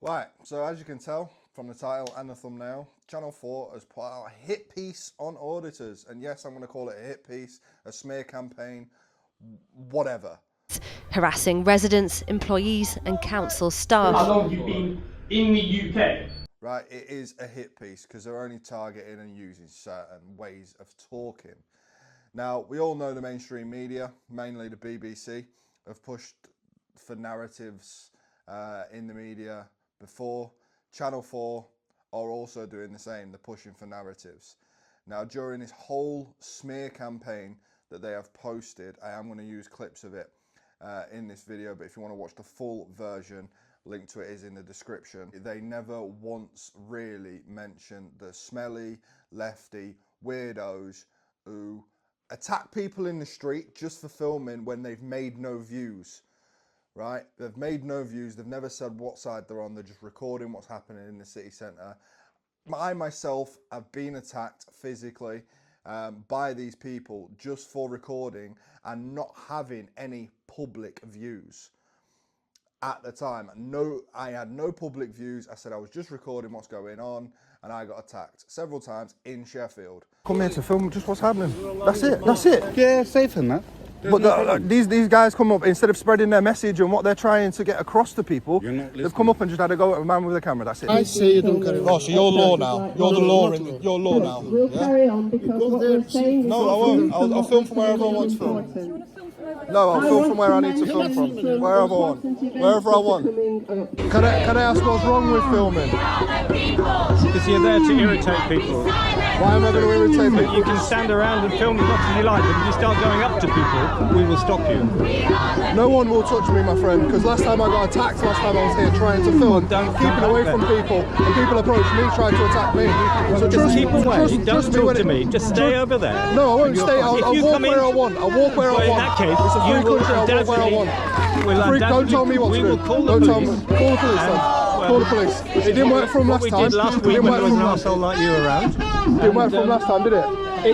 Right, so as you can tell from the title and the thumbnail, Channel 4 has put out a hit piece on Auditors. And yes, I'm going to call it a hit piece, a smear campaign, whatever. Harassing residents, employees and council staff. How long have you been in the UK? Right, it is a hit piece because they're only targeting and using certain ways of talking. Now, we all know the mainstream media, mainly the BBC, have pushed for narratives in the media before. Channel 4 are also doing the same, they're pushing for narratives. Now, during this whole smear campaign that they have posted, I am going to use clips of it in this video, but if you want to watch the full version, link to it is in the description. They never once really mentioned the smelly, lefty weirdos who attack people in the street just for filming when they've made no views, right? They've made no views. They've never said what side they're on. They're just recording what's happening in the city centre. I myself have been attacked physically by these people just for recording and not having any public views. At the time, I had no public views. I said I was just recording what's going on, and I got attacked several times in Sheffield. Come here to film just what's happening. That's it. That's it. Yeah, safe in that. But these guys come up, instead of spreading their message and what they're trying to get across to people, they've come up and just had a go at a man with a camera. That's it. I say you don't carry on. Oh, so you're law now. You're the law in your law now. We'll carry on because what we're saying is No, I won't. I'll film from wherever I want to film. No, I'll film from where I need to film from. Wherever I want. Wherever I want. Can I ask what's wrong with filming? Because you're there to irritate people. Why am I going to irritate people? You can stand around and film as much as you like, but if you start going up to people, we will stop you. No one will touch me, my friend, because last time I got attacked, last time I was here trying to film, keeping away from people, and people approached me trying to attack me. So Just keep away. Don't talk to me. it- Just stay over there. No, I won't stay. I'll If you walk come in- where I want. I'll walk where Well, I in want. that case, it's a free you will country. I'll walk where I want. Don't tell me what to do. We will call the Don't tell police. me. Call the police then. Call the police. It didn't work from last What we time. did last It week didn't when work there was an from arsehole like you around. Didn't work from last time, did it?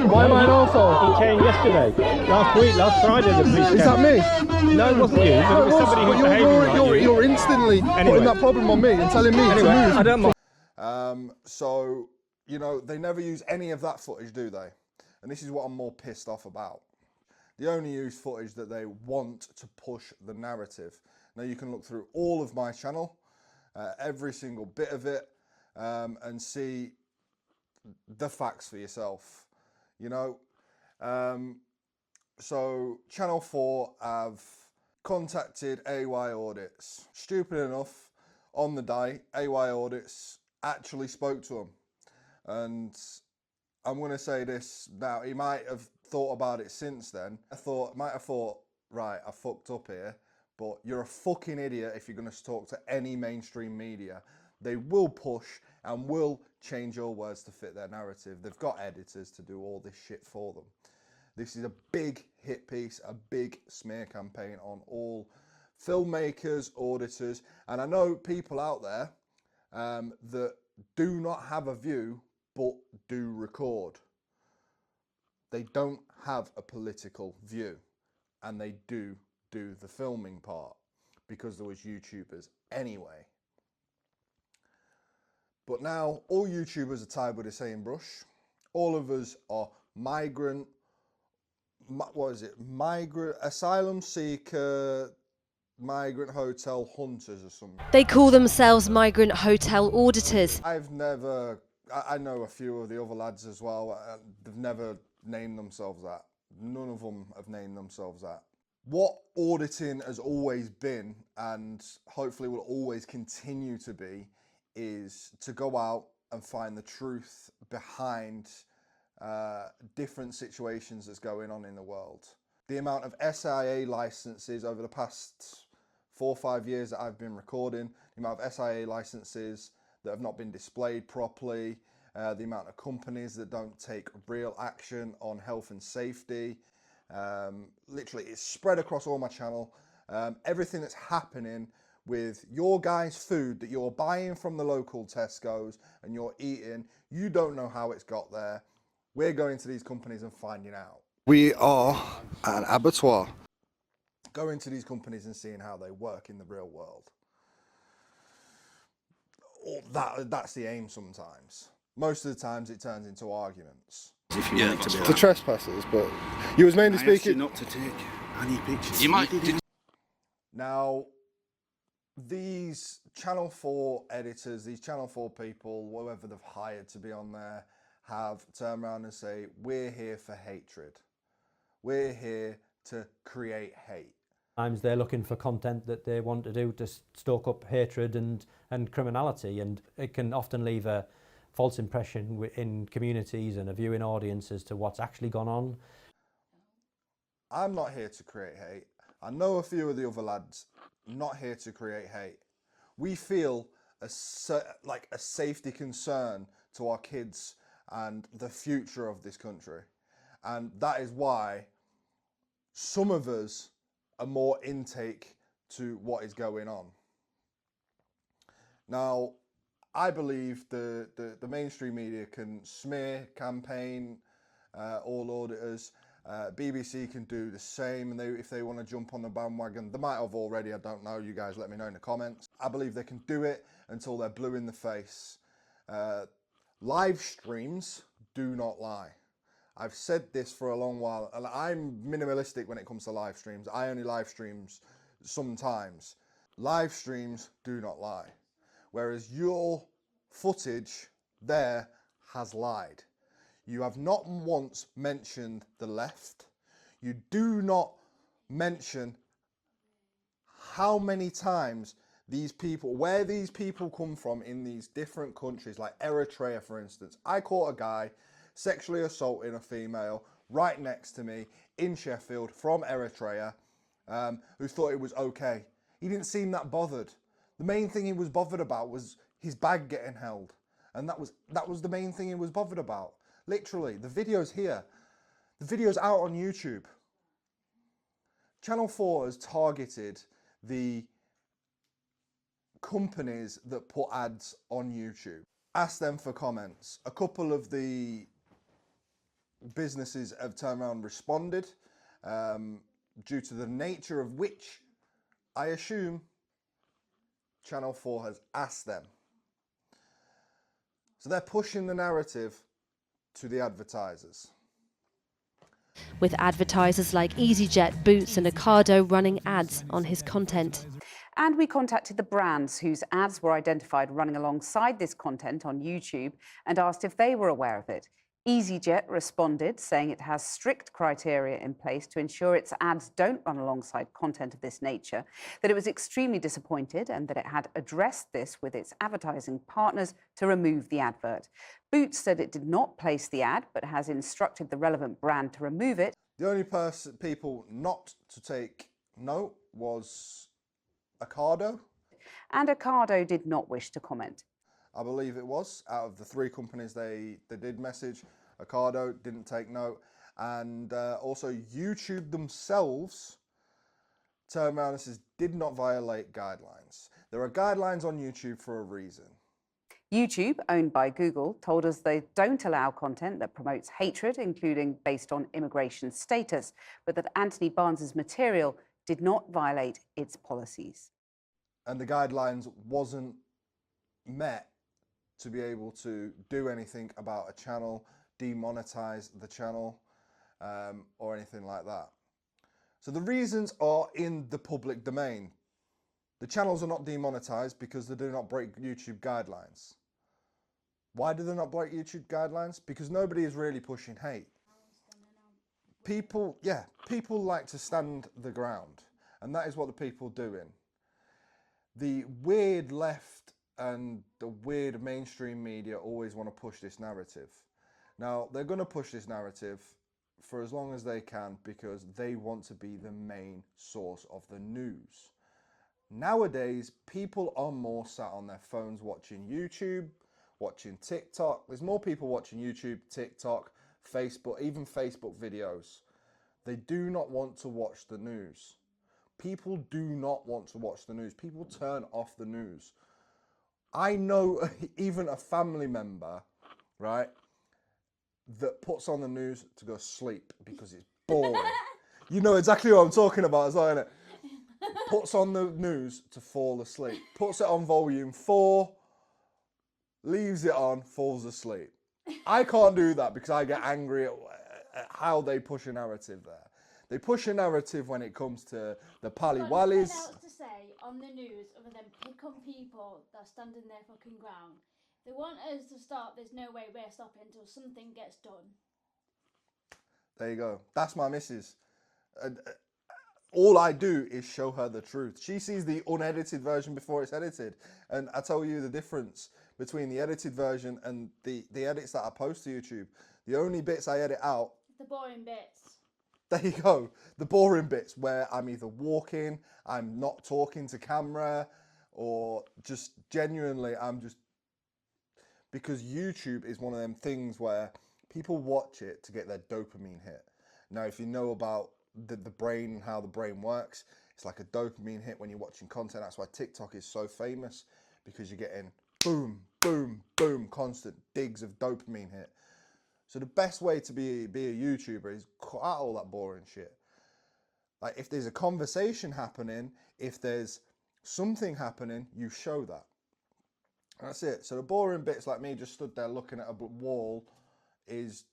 Why am I an arsehole? He came yesterday, last week, last Friday. The police Is came. that me? No, it wasn't you. But it was somebody who was But behaving like you. you're instantly putting that problem on me and telling me to Anyway, move. I don't mind. So, you know, they never use any of that footage, do they? And this is what I'm more pissed off about. They only use footage that they want to push the narrative. Now, you can look through all of my channel, every single bit of it, and see the facts for yourself, you know. So Channel 4 have contacted AY Audits. Stupid enough, on the day, AY Audits actually spoke to them. And I'm going to say this now, he might have thought about it since then. Might have thought, right, I fucked up here, but you're a fucking idiot if you're going to talk to any mainstream media. They will push and will change your words to fit their narrative. They've got editors to do all this shit for them. This is a big hit piece, a big smear campaign on all filmmakers, auditors, and I know people out there that do not have a view but do record. They don't have a political view, and they do the filming part because there was YouTubers anyway. But now all YouTubers are tied with the same brush. All of us are migrant, asylum seeker, migrant hotel hunters or something. They call themselves migrant hotel auditors. I know a few of the other lads as well. They've never named themselves that. None of them have named themselves that. What auditing has always been, and hopefully will always continue to be, is to go out and find the truth behind different situations that's going on in the world. The amount of SIA licenses over the past 4 or 5 years that I've been recording, the amount of SIA licenses that have not been displayed properly, the amount of companies that don't take real action on health and safety. Literally, it's spread across all my channel. Everything that's happening with your guys' food that you're buying from the local Tesco's and you're eating, you don't know how it's got there. We're going to these companies and finding out. We are an abattoir. Going to these companies and seeing how they work in the real world. that's the aim sometimes. Most of the times it turns into arguments. If you want it to be To trespassers, but you was mainly I asked you speaking. not to take any pictures. You might. Now, these Channel 4 editors, these Channel 4 people, whoever they've hired to be on there, have turned around and say, we're here for hatred. We're here to create hate. Sometimes they're looking for content that they want to do to stoke up hatred and criminality, and it can often leave a false impression in communities and a viewing audience as to what's actually gone on. I'm not here to create hate. I know a few of the other lads, not here to create hate. We feel like a safety concern to our kids and the future of this country. And that is why some of us are more intake to what is going on. Now, I believe the mainstream media can smear, campaign all auditors. BBC can do the same, and if they want to jump on the bandwagon, they might have already, I don't know, you guys let me know in the comments. I believe they can do it until they're blue in the face. Live streams do not lie. I've said this for a long while, and I'm minimalistic when it comes to live streams. I only live streams sometimes. Live streams do not lie. Whereas your footage there has lied. You have not once mentioned the left. You do not mention how many times these people, where these people come from in these different countries, like Eritrea, for instance. I caught a guy sexually assaulting a female right next to me in Sheffield from Eritrea, who thought it was okay. He didn't seem that bothered. The main thing he was bothered about was his bag getting held. And that was the main thing he was bothered about. Literally, the video's here. The video's out on YouTube. Channel 4 has targeted the companies that put ads on YouTube. Ask them for comments. A couple of the businesses have turned around and responded due to the nature of which I assume Channel 4 has asked them. So they're pushing the narrative to the advertisers. With advertisers like EasyJet, Boots and Ocado running ads on his content. And we contacted the brands whose ads were identified running alongside this content on YouTube and asked if they were aware of it. EasyJet responded, saying it has strict criteria in place to ensure its ads don't run alongside content of this nature, that it was extremely disappointed and that it had addressed this with its advertising partners to remove the advert. Boots said it did not place the ad, but has instructed the relevant brand to remove it. The only people not to take note was Ocado. And Ocado did not wish to comment. I believe it was. Out of the three companies they did message, Ocado didn't take note. And also YouTube themselves turned around and says did not violate guidelines. There are guidelines on YouTube for a reason. YouTube, owned by Google, told us they don't allow content that promotes hatred, including based on immigration status, but that Anthony Barnes's material did not violate its policies. And the guidelines wasn't met to be able to do anything about a channel, demonetize the channel, or anything like that. So the reasons are in the public domain. The channels are not demonetized because they do not break YouTube guidelines. Why do they not break YouTube guidelines? Because nobody is really pushing hate. People like to stand the ground, and that is what the people doing. The weird left and the weird mainstream media always want to push this narrative. Now, they're going to push this narrative for as long as they can because they want to be the main source of the news. Nowadays, people are more sat on their phones watching YouTube, watching TikTok. There's more people watching YouTube, TikTok, Facebook, even Facebook videos. They do not want to watch the news. People do not want to watch the news. People turn off the news. I know even a family member, right, that puts on the news to go sleep because it's boring. You know exactly what I'm talking about as well, innit? Puts on the news to fall asleep. Puts it on volume 4 leaves it on, falls asleep. I can't do that because I get angry at how they push a narrative there. They push a narrative when it comes to the Pally Got Wallies. nothing else to say on the news other than pick on people that stand in their fucking ground. They want us to stop. There's no way we're stopping until something gets done. There you go. That's my missus. And all I do is show her the truth. She sees the unedited version before it's edited. And I tell you the difference between the edited version and the edits that I post to YouTube. The only bits I edit out, The boring bits. there you go. The boring bits where I'm either walking, I'm not talking to camera, or just genuinely I'm just... Because YouTube is one of them things where people watch it to get their dopamine hit. Now, if you know about the brain and how the brain works, it's like a dopamine hit when you're watching content. That's why TikTok is so famous, because you're getting boom, boom, boom, constant digs of dopamine hit. So the best way to be a YouTuber is cut out all that boring shit. Like, if there's a conversation happening, if there's something happening, you show that. That's it. So the boring bits, like me just stood there looking at a wall, it's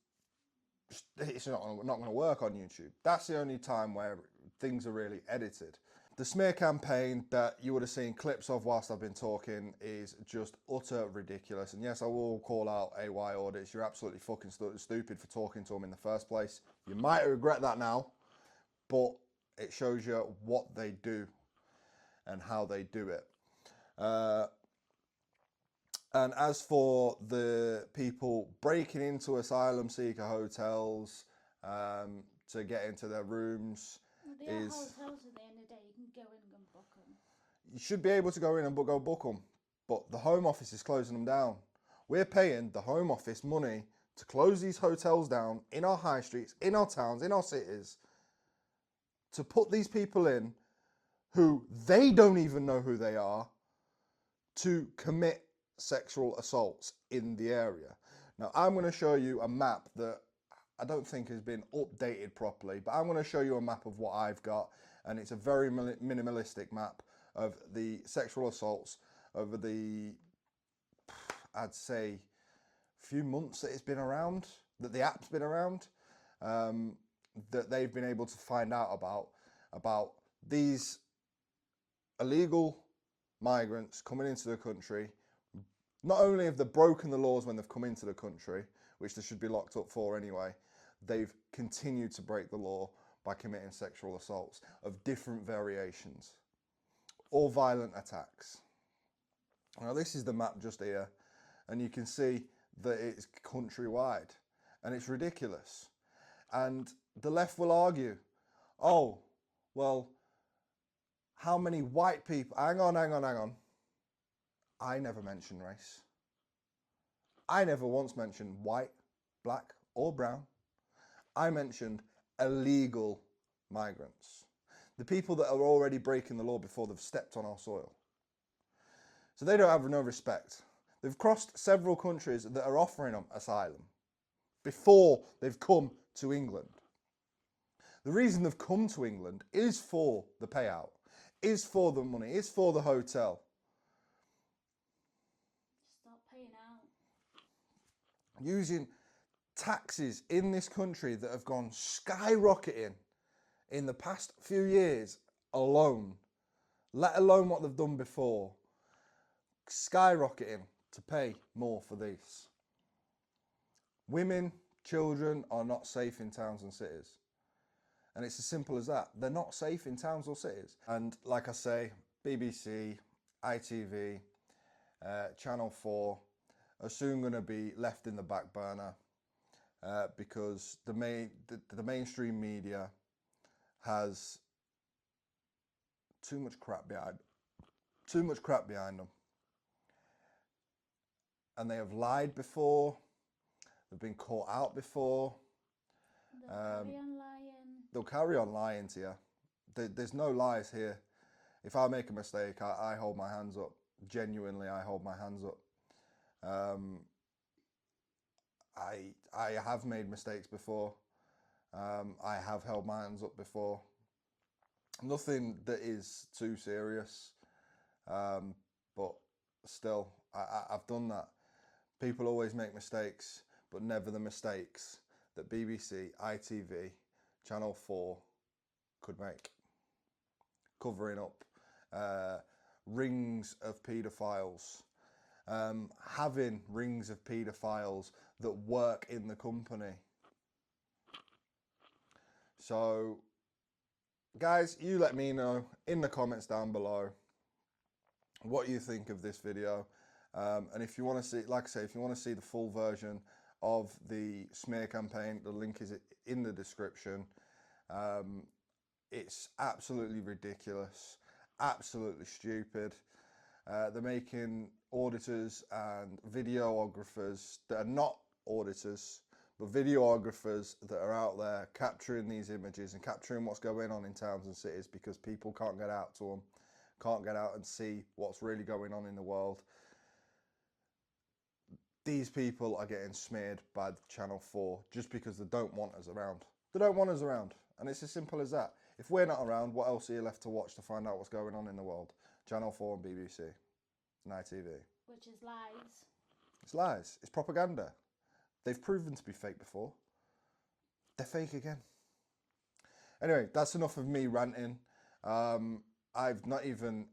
not going to work on YouTube. That's the only time where things are really edited. The smear campaign that you would have seen clips of whilst I've been talking is just utter ridiculous. And yes, I will call out AY Audits. You're absolutely fucking stupid for talking to them in the first place. You might regret that now, but it shows you what they do and how they do it. And as for the people breaking into asylum seeker hotels to get into their rooms, Well, they are hotels at the end of the day. You can go in and book them. You should be able to go in and go book them, but the Home Office is closing them down. We're paying the Home Office money to close these hotels down in our high streets, in our towns, in our cities, to put these people in who they don't even know who they are, to commit sexual assaults in the area. Now, I'm going to show you a map that I don't think has been updated properly, but I'm going to show you a map of what I've got, and it's a very minimalistic map of the sexual assaults over the, I'd say, few months that it's been around, that the app's been around, that they've been able to find out about these illegal migrants coming into the country. Not only have they broken the laws when they've come into the country, which they should be locked up for anyway, they've continued to break the law by committing sexual assaults of different variations, all violent attacks. Now, this is the map just here, and you can see that it's countrywide, and it's ridiculous. And the left will argue, oh, well, how many white people... Hang on. I never mentioned race. I never once mentioned white, black, or brown. I mentioned illegal migrants. The people that are already breaking the law before they've stepped on our soil. So they don't have no respect. They've crossed several countries that are offering them asylum before they've come to England. The reason they've come to England is for the payout, is for the money, is for the hotel. Stop paying out. Using taxes in this country that have gone skyrocketing in the past few years alone, let alone what they've done before, skyrocketing to pay more for this. Women, children are not safe in towns and cities. And it's as simple as that. They're not safe in towns or cities. And like I say, BBC, ITV, Channel 4 are soon going to be left in the back burner because the mainstream media has too much crap behind them. And they have lied before. They've been caught out before. They'll carry on lying to you. There's no lies here. If I make a mistake, I hold my hands up. Genuinely, I hold my hands up. I have made mistakes before. I have held my hands up before. Nothing that is too serious, but still, I've done that. People always make mistakes, but never the mistakes that BBC, ITV, Channel 4 could make. Covering up rings of paedophiles, having rings of paedophiles that work in the company. So, guys, you let me know in the comments down below what you think of this video. And if you want to see, like I say, if you want to see the full version of the smear campaign, the link is in the description. It's absolutely ridiculous, absolutely stupid. They're making auditors and videographers that are not auditors, but videographers that are out there capturing these images and capturing what's going on in towns and cities, because people can't get out to them, can't get out and see what's really going on in the world. These people are getting smeared by Channel 4 just because they don't want us around. They don't want us around, and it's as simple as that. If we're not around, what else are you left to watch to find out what's going on in the world? Channel 4 and BBC and ITV. Which is lies. It's lies. It's propaganda. They've proven to be fake before. They're fake again. Anyway, that's enough of me ranting. I've not even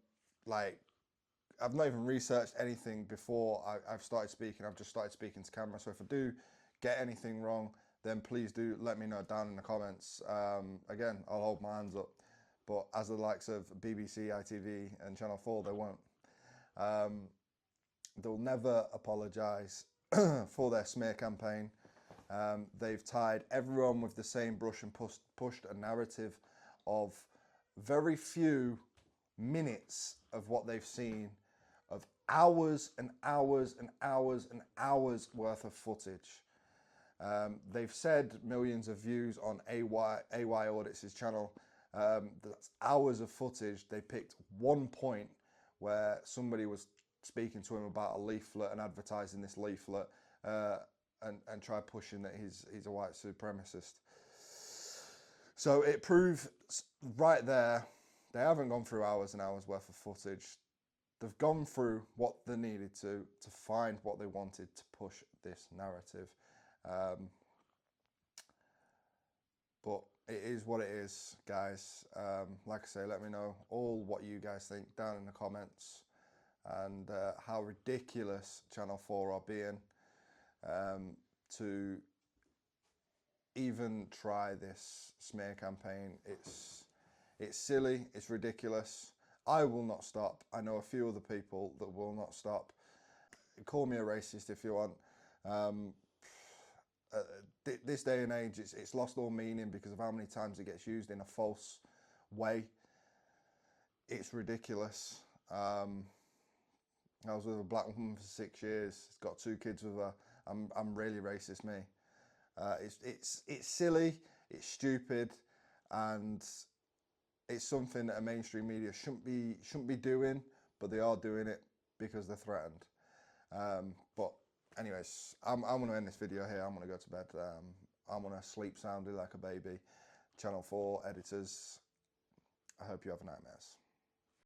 researched anything before I've started speaking. I've just started speaking to camera. So if I do get anything wrong, then please do let me know down in the comments. Again, I'll hold my hands up. But as the likes of BBC, ITV and Channel 4, they won't. They'll never apologise for their smear campaign. They've tied everyone with the same brush and pushed a narrative of very few minutes of what they've seen, of hours and hours and hours and hours worth of footage. They've said millions of views on AY Auditors' channel. That's hours of footage. They picked one point where somebody was speaking to him about a leaflet and advertising this leaflet, and try pushing that he's a white supremacist. So it proves right there, they haven't gone through hours and hours worth of footage. They've gone through what they needed to find what they wanted to push this narrative. But it is what it is, guys. Like I say, let me know all what you guys think down in the comments, and how ridiculous Channel 4 are being to even try this smear campaign. It's silly, it's ridiculous. I will not stop. I know a few other people that will not stop. Call me a racist if you want. This day and age, it's lost all meaning because of how many times it gets used in a false way. It's ridiculous. I was with a black woman for 6 years. Got 2 kids with her. I'm really racist, me. It's silly. It's stupid, and it's something that a mainstream media shouldn't be doing, but they are doing it because they're threatened. But anyways, I'm going to end this video here. I'm going to go to bed. I'm going to sleep soundly like a baby. Channel 4 editors, I hope you have nightmares.